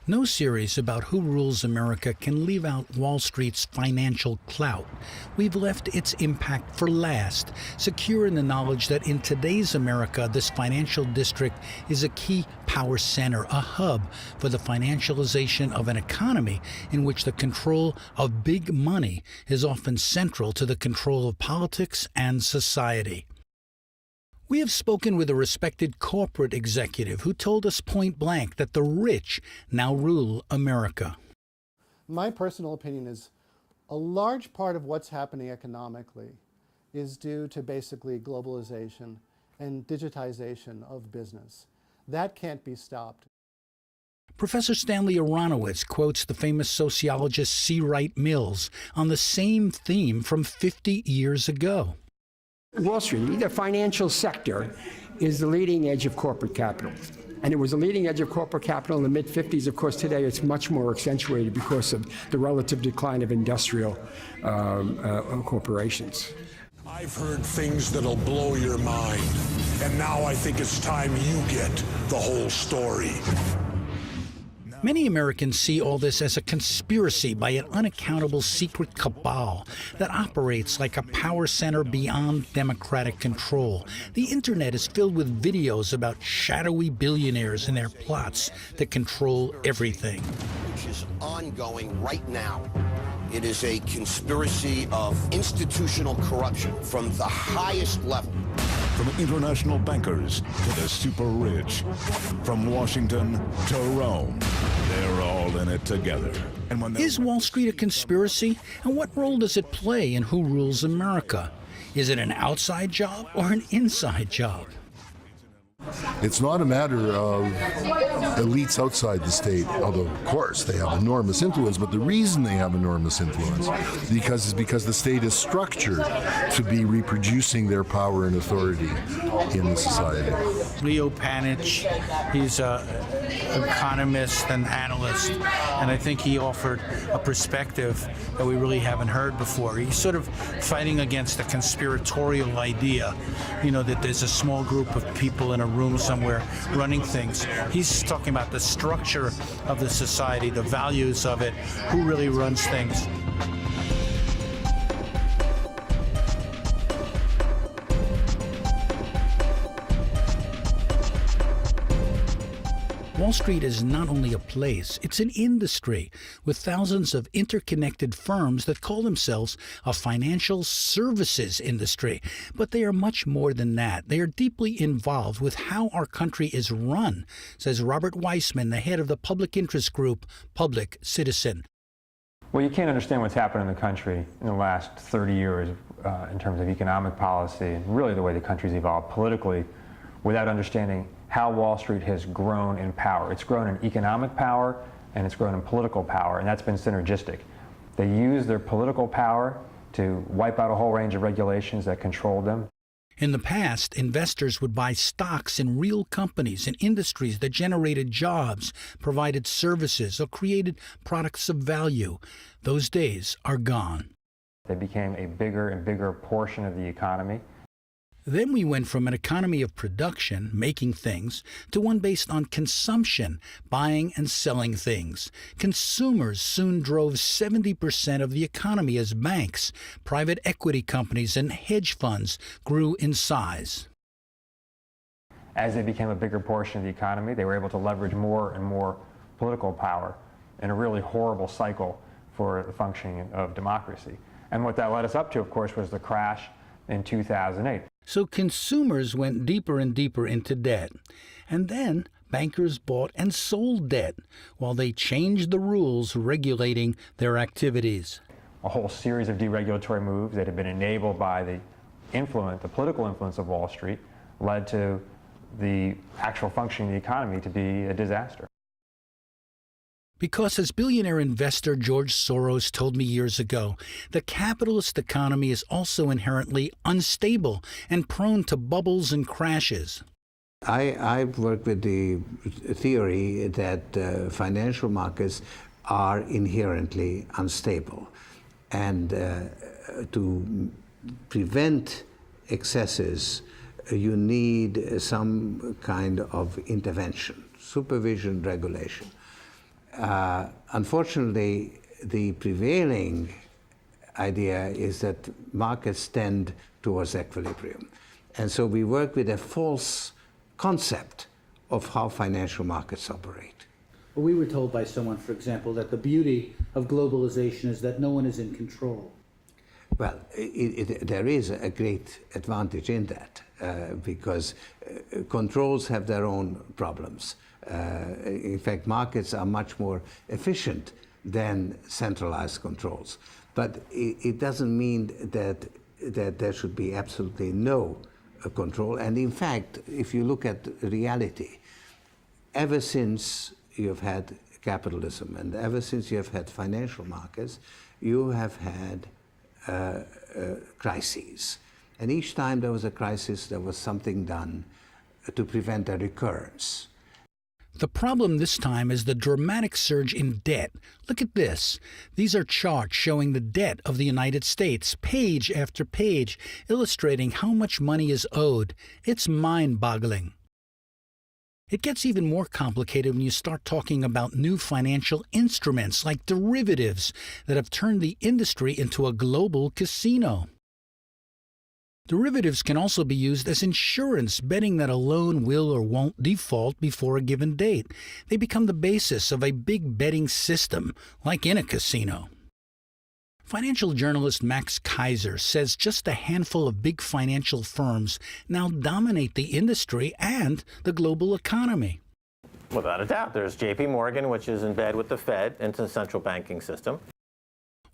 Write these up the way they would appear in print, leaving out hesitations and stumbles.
No series about who rules America can leave out Wall Street's financial clout. We've left its impact for last, secure in the knowledge that in today's America, this financial district is a key power center, a hub for the financialization of an economy in which the control of big money is often central to the control of politics and society. We have spoken with a respected corporate executive who told us point blank that the rich now rule America. My personal opinion is a large part of what's happening economically is due to basically globalization and digitization of business. That can't be stopped. Professor Stanley Aronowitz quotes the famous sociologist C. Wright Mills on the same theme from 50 years ago. Wall Street, the financial sector, is the leading edge of corporate capital. And it was the leading edge of corporate capital in the mid-50s. Of course, today it's much more accentuated because of the relative decline of industrial corporations. I've heard things that'll blow your mind. And now I think it's time you get the whole story. Many Americans see all this as a conspiracy by an unaccountable secret cabal that operates like a power center beyond democratic control. The internet is filled with videos about shadowy billionaires and their plots to control everything. Which is ongoing right now. It is a conspiracy of institutional corruption from the highest level. From international bankers to the super rich, from Washington to Rome, they're all in it together. And is Wall Street a conspiracy? And what role does it play in who rules America? Is it an outside job or an inside job? It's not a matter of elites outside the state, although of course they have enormous influence, but the reason they have enormous influence is because the state is structured to be reproducing their power and authority in the society. Leo Panitch, he's an economist and analyst, and I think he offered a perspective that we really haven't heard before. He's sort of fighting against the conspiratorial idea, that there's a small group of people in a room somewhere running things. He's talking about the structure of the society, the values of it, who really runs things. Wall Street is not only a place, it's an industry with thousands of interconnected firms that call themselves a financial services industry. But they are much more than that. They are deeply involved with how our country is run, says Robert Weissman, the head of the public interest group, Public Citizen. Well, you can't understand what's happened in the country in the last 30 years in terms of economic policy and really the way the country's evolved politically without understanding how Wall Street has grown in power. It's grown in economic power and it's grown in political power, and that's been synergistic. They use their political power to wipe out a whole range of regulations that control them. In the past, investors would buy stocks in real companies and industries that generated jobs, provided services, or created products of value. Those days are gone. They became a bigger and bigger portion of the economy. Then we went from an economy of production, making things, to one based on consumption, buying and selling things. Consumers soon drove 70% of the economy as banks, private equity companies, and hedge funds grew in size. As they became a bigger portion of the economy, they were able to leverage more and more political power in a really horrible cycle for the functioning of democracy. And what that led us up to, of course, was the crash in 2008. So consumers went deeper and deeper into debt. And then bankers bought and sold debt while they changed the rules regulating their activities. A whole series of deregulatory moves that had been enabled by the political influence of Wall Street led to the actual functioning of the economy to be a disaster. Because as billionaire investor George Soros told me years ago, the capitalist economy is also inherently unstable and prone to bubbles and crashes. I've worked with the theory that financial markets are inherently unstable. And to prevent excesses, you need some kind of intervention, supervision, regulation. Unfortunately, the prevailing idea is that markets tend towards equilibrium. And so we work with a false concept of how financial markets operate. Well, we were told by someone, for example, that the beauty of globalization is that no one is in control. Well, there is a great advantage in that because controls have their own problems. In fact, markets are much more efficient than centralized controls. But it doesn't mean that there should be absolutely no control. And in fact, if you look at reality, ever since you've had capitalism and ever since you have had financial markets, you have had crises. And each time there was a crisis, there was something done to prevent a recurrence. The problem this time is the dramatic surge in debt. Look at this. These are charts showing the debt of the United States, page after page, illustrating how much money is owed. It's mind-boggling. It gets even more complicated when you start talking about new financial instruments like derivatives that have turned the industry into a global casino. Derivatives can also be used as insurance, betting that a loan will or won't default before a given date. They become the basis of a big betting system, like in a casino. Financial journalist Max Kaiser says just a handful of big financial firms now dominate the industry and the global economy. Without a doubt. There's JP Morgan, which is in bed with the Fed into the central banking system.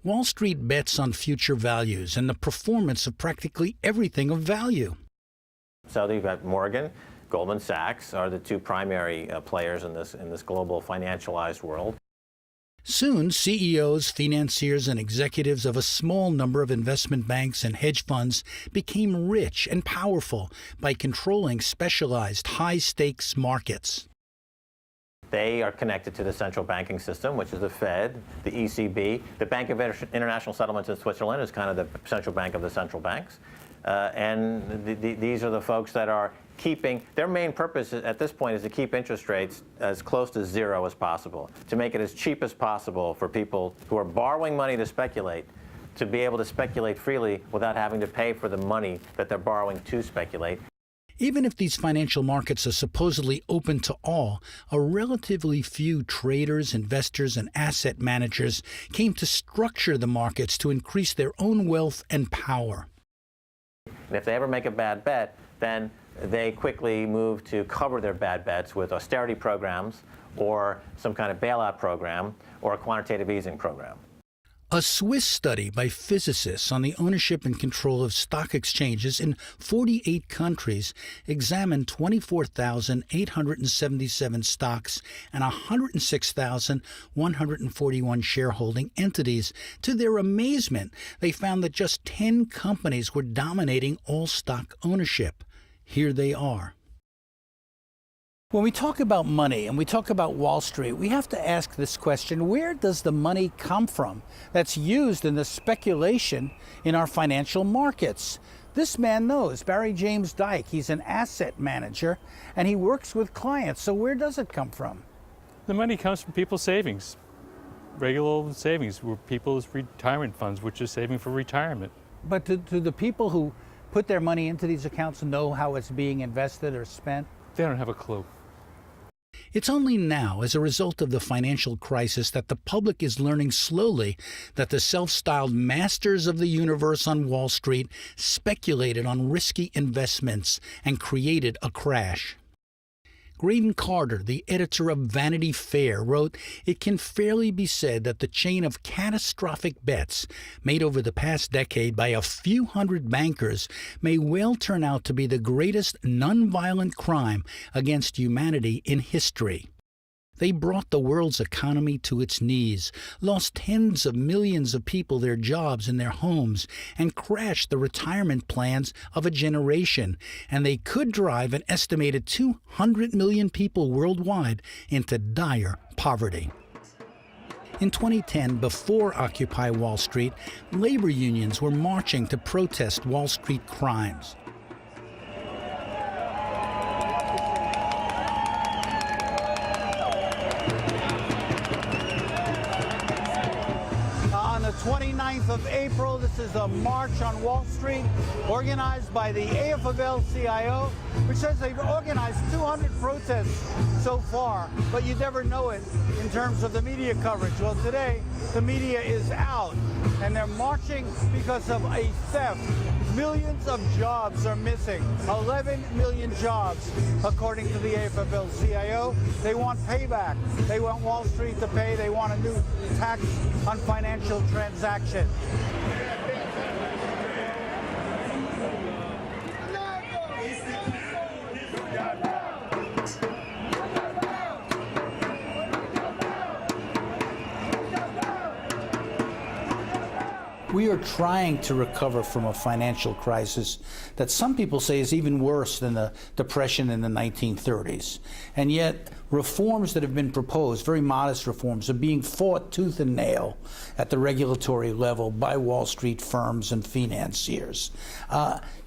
Wall Street bets on future values and the performance of practically everything of value. So you've got Morgan, Goldman Sachs are the two primary players in this global financialized world. Soon, CEOs, financiers, and executives of a small number of investment banks and hedge funds became rich and powerful by controlling specialized high-stakes markets. They are connected to the central banking system, which is the Fed, the ECB. The Bank of International Settlements in Switzerland is kind of the central bank of the central banks. These are the folks that are keeping, their main purpose at this point is to keep interest rates as close to zero as possible, to make it as cheap as possible for people who are borrowing money to speculate, to be able to speculate freely without having to pay for the money that they're borrowing to speculate. Even if these financial markets are supposedly open to all, a relatively few traders, investors, and asset managers came to structure the markets to increase their own wealth and power. And if they ever make a bad bet, then they quickly move to cover their bad bets with austerity programs or some kind of bailout program or a quantitative easing program. A Swiss study by physicists on the ownership and control of stock exchanges in 48 countries examined 24,877 stocks and 106,141 shareholding entities. To their amazement, they found that just 10 companies were dominating all stock ownership. Here they are. When we talk about money and we talk about Wall Street, we have to ask this question: where does the money come from that's used in the speculation in our financial markets? This man knows, Barry James Dyke. He's an asset manager and he works with clients. So where does it come from? The money comes from people's savings, regular old savings, people's retirement funds, which is saving for retirement. But do the people who put their money into these accounts know how it's being invested or spent? They don't have a clue. It's only now, as a result of the financial crisis, that the public is learning slowly that the self-styled masters of the universe on Wall Street speculated on risky investments and created a crash. Graydon Carter, the editor of Vanity Fair, wrote, "It can fairly be said that the chain of catastrophic bets made over the past decade by a few hundred bankers may well turn out to be the greatest nonviolent crime against humanity in history. They brought the world's economy to its knees, lost tens of millions of people their jobs and their homes, and crashed the retirement plans of a generation. And they could drive an estimated 200 million people worldwide into dire poverty." In 2010, before Occupy Wall Street, labor unions were marching to protest Wall Street crimes. 29th of April. This is a march on Wall Street organized by the AFL-CIO, which says they've organized 200 protests so far, but you never know it in terms of the media coverage. Well, today, the media is out, and they're marching because of a theft. Millions of jobs are missing, 11 million jobs, according to the AFL-CIO. They want payback. They want Wall Street to pay. They want a new tax on financial transactions. We are trying to recover from a financial crisis that some people say is even worse than the Depression in the 1930s. And yet, reforms that have been proposed, very modest reforms, are being fought tooth and nail at the regulatory level by Wall Street firms and financiers.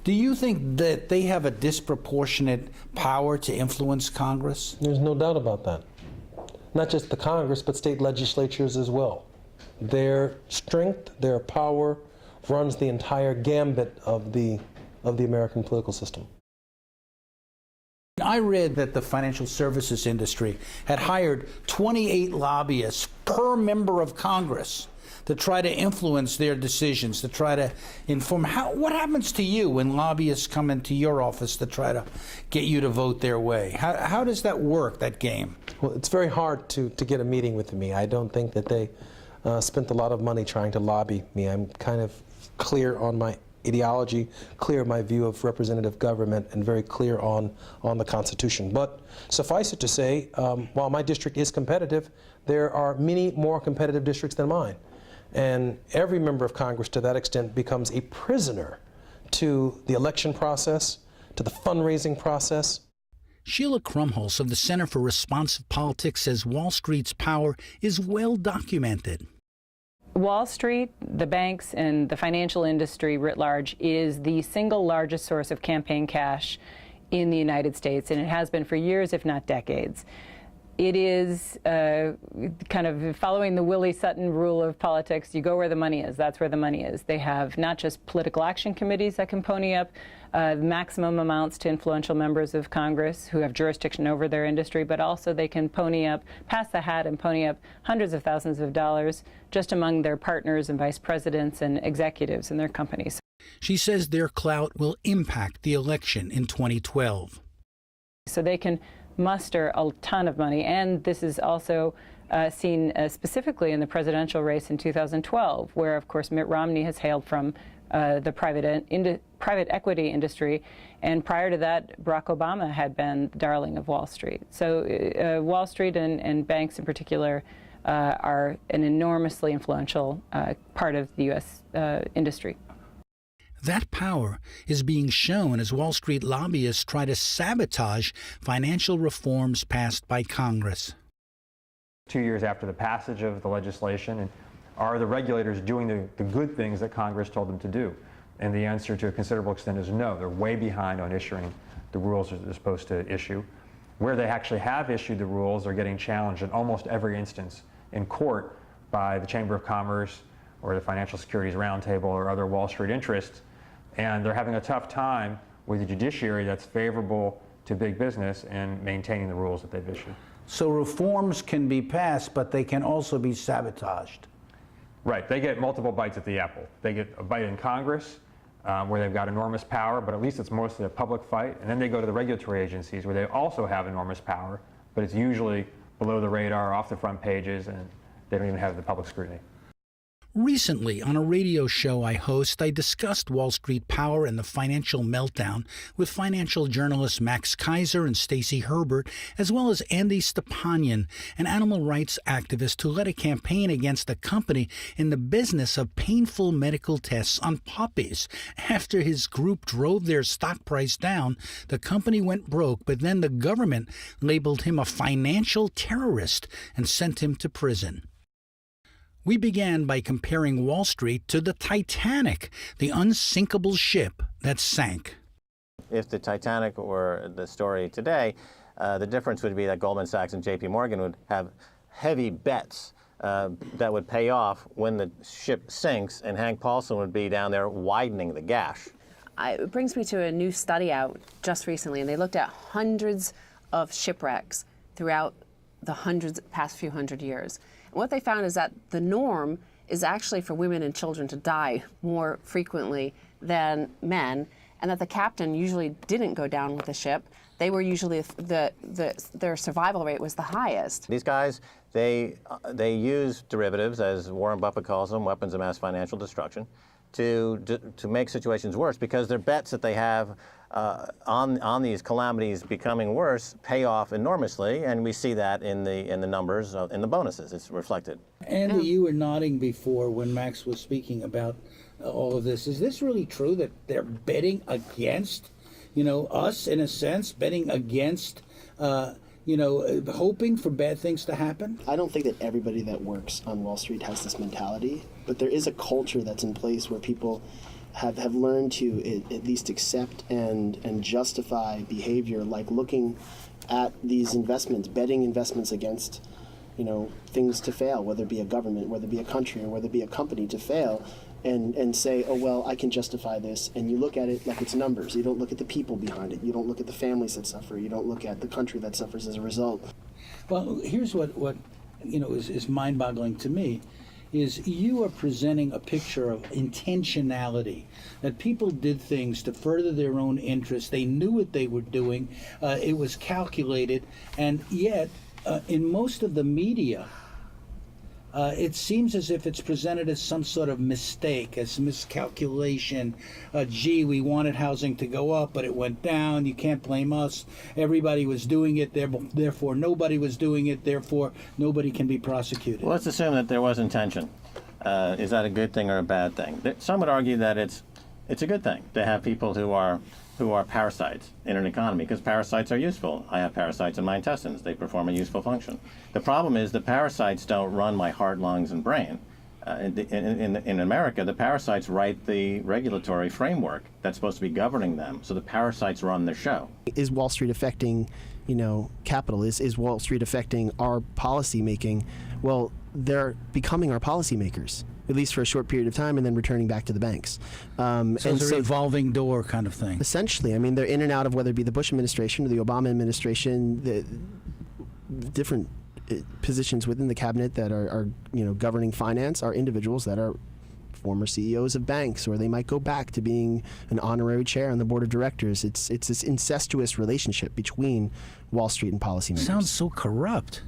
Do you think that they have a disproportionate power to influence Congress? There's no doubt about that. Not just the Congress, but state legislatures as well. Their strength, their power runs the entire gambit of the American political system. I read that the financial services industry had hired 28 lobbyists per member of Congress to try to influence their decisions, to try to inform. What happens to you when lobbyists come into your office to try to get you to vote their way? How does that work, that game? Well, it's very hard to get a meeting with me. I don't think that they spent a lot of money trying to lobby me. I'm kind of clear on my ideology, clear my view of representative government, and very clear on the Constitution. But suffice it to say, while my district is competitive, there are many more competitive districts than mine. And every member of Congress, to that extent, becomes a prisoner to the election process, to the fundraising process. Sheila Krumholz of the Center for Responsive Politics says Wall Street's power is well documented. Wall Street, the banks, and the financial industry writ large is the single largest source of campaign cash in the United States, and it has been for years, if not decades. It is kind of following the Willie Sutton rule of politics. You go where the money is. That's where the money is. They have not just political action committees that can pony up maximum amounts to influential members of Congress who have jurisdiction over their industry, but also they can pony up, pass the hat and pony up hundreds of thousands of dollars just among their partners and vice presidents and executives in their companies. She says their clout will impact the election in 2012. So they can muster a ton of money, and this is also seen specifically in the presidential race in 2012, where, of course, Mitt Romney has hailed from the private equity industry, and prior to that, Barack Obama had been the darling of Wall Street. So Wall Street and banks in particular are an enormously influential part of the U.S. industry. That power is being shown as Wall Street lobbyists try to sabotage financial reforms passed by Congress. 2 years after the passage of the legislation, and are the regulators doing the good things that Congress told them to do? And the answer to a considerable extent is no. They're way behind on issuing the rules that they're supposed to issue. Where they actually have issued the rules are getting challenged in almost every instance in court by the Chamber of Commerce or the Financial Securities Roundtable or other Wall Street interests. And they're having a tough time with a judiciary that's favorable to big business and maintaining the rules that they've issued. So reforms can be passed, but they can also be sabotaged. Right. They get multiple bites at the apple. They get a bite in Congress, where they've got enormous power, but at least it's mostly a public fight. And then they go to the regulatory agencies, where they also have enormous power, but it's usually below the radar, off the front pages, and they don't even have the public scrutiny. Recently, on a radio show I host, I discussed Wall Street power and the financial meltdown with financial journalists Max Kaiser and Stacey Herbert, as well as Andy Stepanian, an animal rights activist who led a campaign against a company in the business of painful medical tests on puppies. After his group drove their stock price down, the company went broke, but then the government labeled him a financial terrorist and sent him to prison. We began by comparing Wall Street to the Titanic, the unsinkable ship that sank. If the Titanic were the story today, the difference would be that Goldman Sachs and JP Morgan would have heavy bets that would pay off when the ship sinks, and Hank Paulson would be down there widening the gash. It brings me to a new study out just recently, and they looked at hundreds of shipwrecks throughout the past few hundred years. And what they found is that the norm is actually for women and children to die more frequently than men, and that the captain usually didn't go down with the ship. They were usually, their survival rate was the highest. These guys, they use derivatives, as Warren Buffett calls them, weapons of mass financial destruction, to make situations worse, because their bets that they have on these calamities becoming worse pay off enormously, and we see that in the numbers, in the bonuses. It's reflected. Andy, you were nodding before when Max was speaking about all of this. Is this really true that they're betting against, us in a sense, betting against, hoping for bad things to happen? I don't think that everybody that works on Wall Street has this mentality, but there is a culture that's in place where people have learned to at least accept and justify behavior like looking at these investments, betting investments against, things to fail, whether it be a government, whether it be a country, or whether it be a company to fail, and say, oh, well, I can justify this. And you look at it like it's numbers. You don't look at the people behind it. You don't look at the families that suffer. You don't look at the country that suffers as a result. Well, here's what is mind-boggling to me, is you are presenting a picture of intentionality, that people did things to further their own interests. They knew what they were doing. It was calculated. And yet, in most of the media, it seems as if it's presented as some sort of mistake, as miscalculation. Gee, we wanted housing to go up, but it went down. You can't blame us. Everybody was doing it, therefore nobody was doing it, therefore nobody can be prosecuted. Well, let's assume that there was intention. Is that a good thing or a bad thing? Some would argue that it's a good thing to have people who are parasites in an economy, because parasites are useful. I have parasites in my intestines. They perform a useful function. The problem is the parasites don't run my heart, lungs, and brain. In America, the parasites write the regulatory framework that's supposed to be governing them, so the parasites run the show. Is Wall Street affecting, capital? Is Wall Street affecting our policy making? Well, they're becoming our policymakers, at least for a short period of time, and then returning back to the banks. So it's a revolving door kind of thing. Essentially, I mean, they're in and out of whether it be the Bush administration or the Obama administration, the different positions within the cabinet that are governing finance are individuals that are former CEOs of banks, or they might go back to being an honorary chair on the board of directors. It's this incestuous relationship between Wall Street and policymakers. Sounds so corrupt.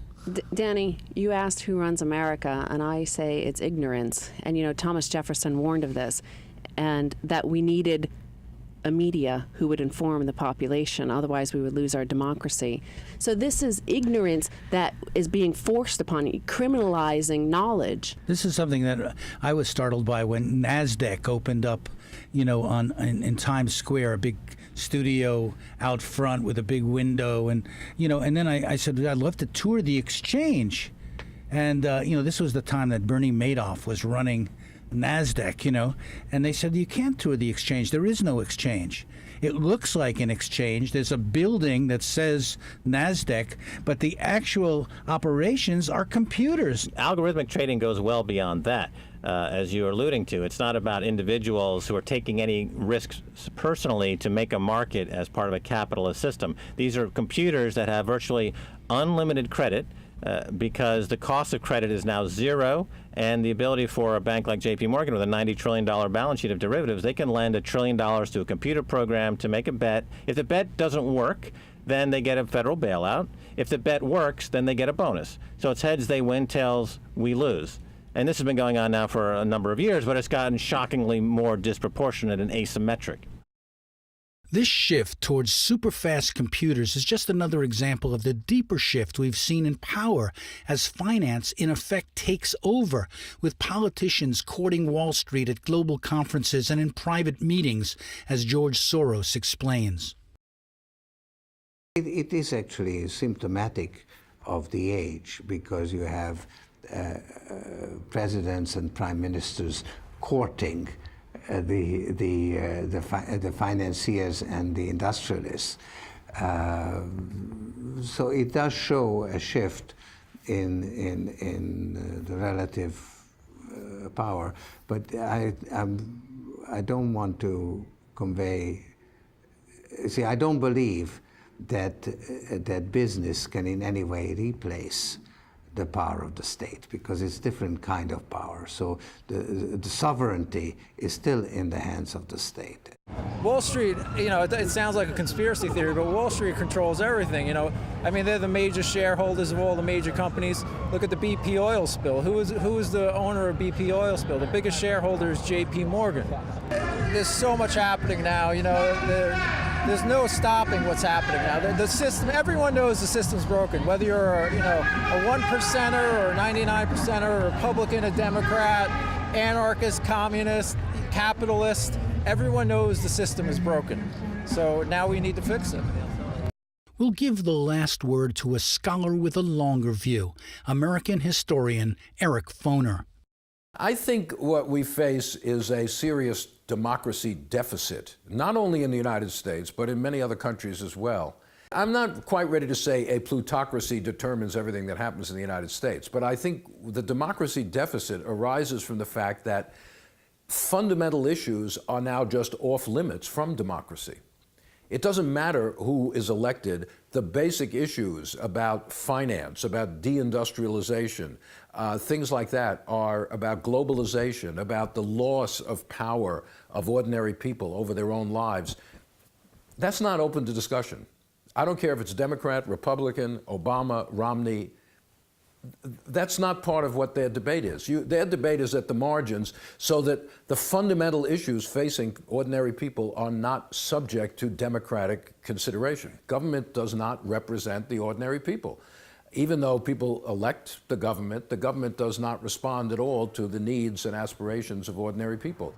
Danny, you asked who runs America, and I say it's ignorance. And Thomas Jefferson warned of this, and that we needed a media who would inform the population, otherwise we would lose our democracy. So this is ignorance that is being forced upon you, criminalizing knowledge. This is something that I was startled by when NASDAQ opened up, in Times Square, a big studio out front with a big window, and then I said, I'd love to tour the exchange. And this was the time that Bernie Madoff was running NASDAQ, and they said, you can't tour the exchange. There is no exchange. It looks like an exchange. There's a building that says NASDAQ, but the actual operations are computers. Algorithmic trading goes well beyond that. As you're alluding to, it's not about individuals who are taking any risks personally to make a market as part of a capitalist system. These are computers that have virtually unlimited credit, because the cost of credit is now zero, and the ability for a bank like JP Morgan with a $90 trillion balance sheet of derivatives, they can lend $1 trillion to a computer program to make a bet. If the bet doesn't work, then they get a federal bailout. If the bet works, then they get a bonus. So it's heads they win, tails we lose. And this has been going on now for a number of years, but it's gotten shockingly more disproportionate and asymmetric. This shift towards super-fast computers is just another example of the deeper shift we've seen in power as finance, in effect, takes over, with politicians courting Wall Street at global conferences and in private meetings, as George Soros explains. It is actually symptomatic of the age, because you have presidents and prime ministers courting the financiers and the industrialists. So it does show a shift in the relative power. But I don't want to convey. See, I don't believe that business can in any way replace the power of the state, because it's different kind of power. So the sovereignty is still in the hands of the state. Wall Street, you know, it sounds like a conspiracy theory, but Wall Street controls everything, you know. I mean, they're the major shareholders of all the major companies. Look at the BP oil spill. Who is the owner of BP oil spill? The biggest shareholder is JP Morgan. There's so much happening now, you know. There's no stopping what's happening now. The system, everyone knows the system's broken. Whether you're, you know, a 1%er or a 99%er, a Republican, a Democrat, anarchist, communist, capitalist, everyone knows the system is broken. So now we need to fix it. We'll give the last word to a scholar with a longer view, American historian Eric Foner. I think what we face is a serious democracy deficit, not only in the United States, but in many other countries as well. I'm not quite ready to say a plutocracy determines everything that happens in the United States, but I think the democracy deficit arises from the fact that fundamental issues are now just off limits from democracy. It doesn't matter who is elected. The basic issues about finance, about deindustrialization, things like that are about globalization, about the loss of power of ordinary people over their own lives. That's not open to discussion. I don't care if it's Democrat, Republican, Obama, Romney. That's not part of what their debate is. Their debate is at the margins so that the fundamental issues facing ordinary people are not subject to democratic consideration. Government does not represent the ordinary people. Even though people elect the government does not respond at all to the needs and aspirations of ordinary people.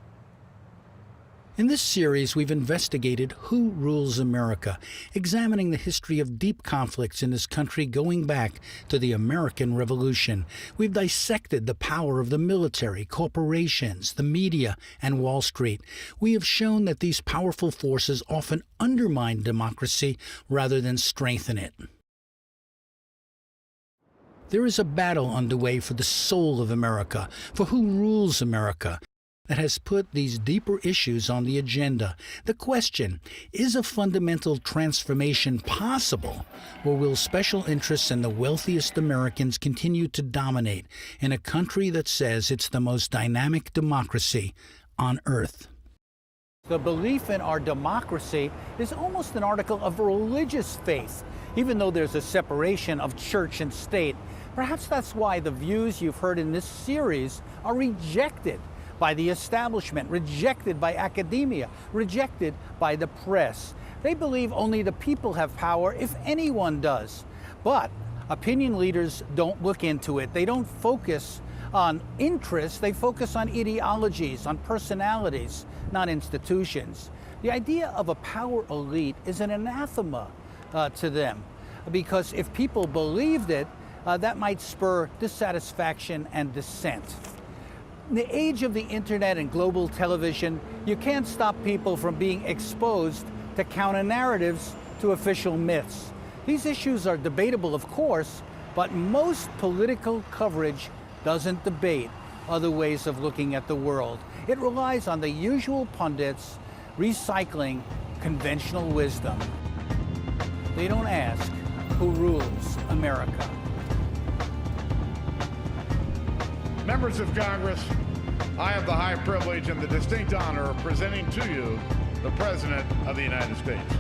In this series, we've investigated who rules America, examining the history of deep conflicts in this country going back to the American Revolution. We've dissected the power of the military, corporations, the media, and Wall Street. We have shown that these powerful forces often undermine democracy rather than strengthen it. There is a battle underway for the soul of America, for who rules America, that has put these deeper issues on the agenda. The question, is a fundamental transformation possible, or will special interests and the wealthiest Americans continue to dominate in a country that says it's the most dynamic democracy on earth? The belief in our democracy is almost an article of religious faith, even though there's a separation of church and state. Perhaps that's why the views you've heard in this series are rejected by the establishment, rejected by academia, rejected by the press. They believe only the people have power, if anyone does. But opinion leaders don't look into it. They don't focus on interests, they focus on ideologies, on personalities, not institutions. The idea of a power elite is an anathema to them, because if people believed it, that might spur dissatisfaction and dissent. In the age of the internet and global television, you can't stop people from being exposed to counter-narratives to official myths. These issues are debatable, of course, but most political coverage doesn't debate other ways of looking at the world. It relies on the usual pundits recycling conventional wisdom. They don't ask who rules America. Members of Congress, I have the high privilege and the distinct honor of presenting to you the President of the United States.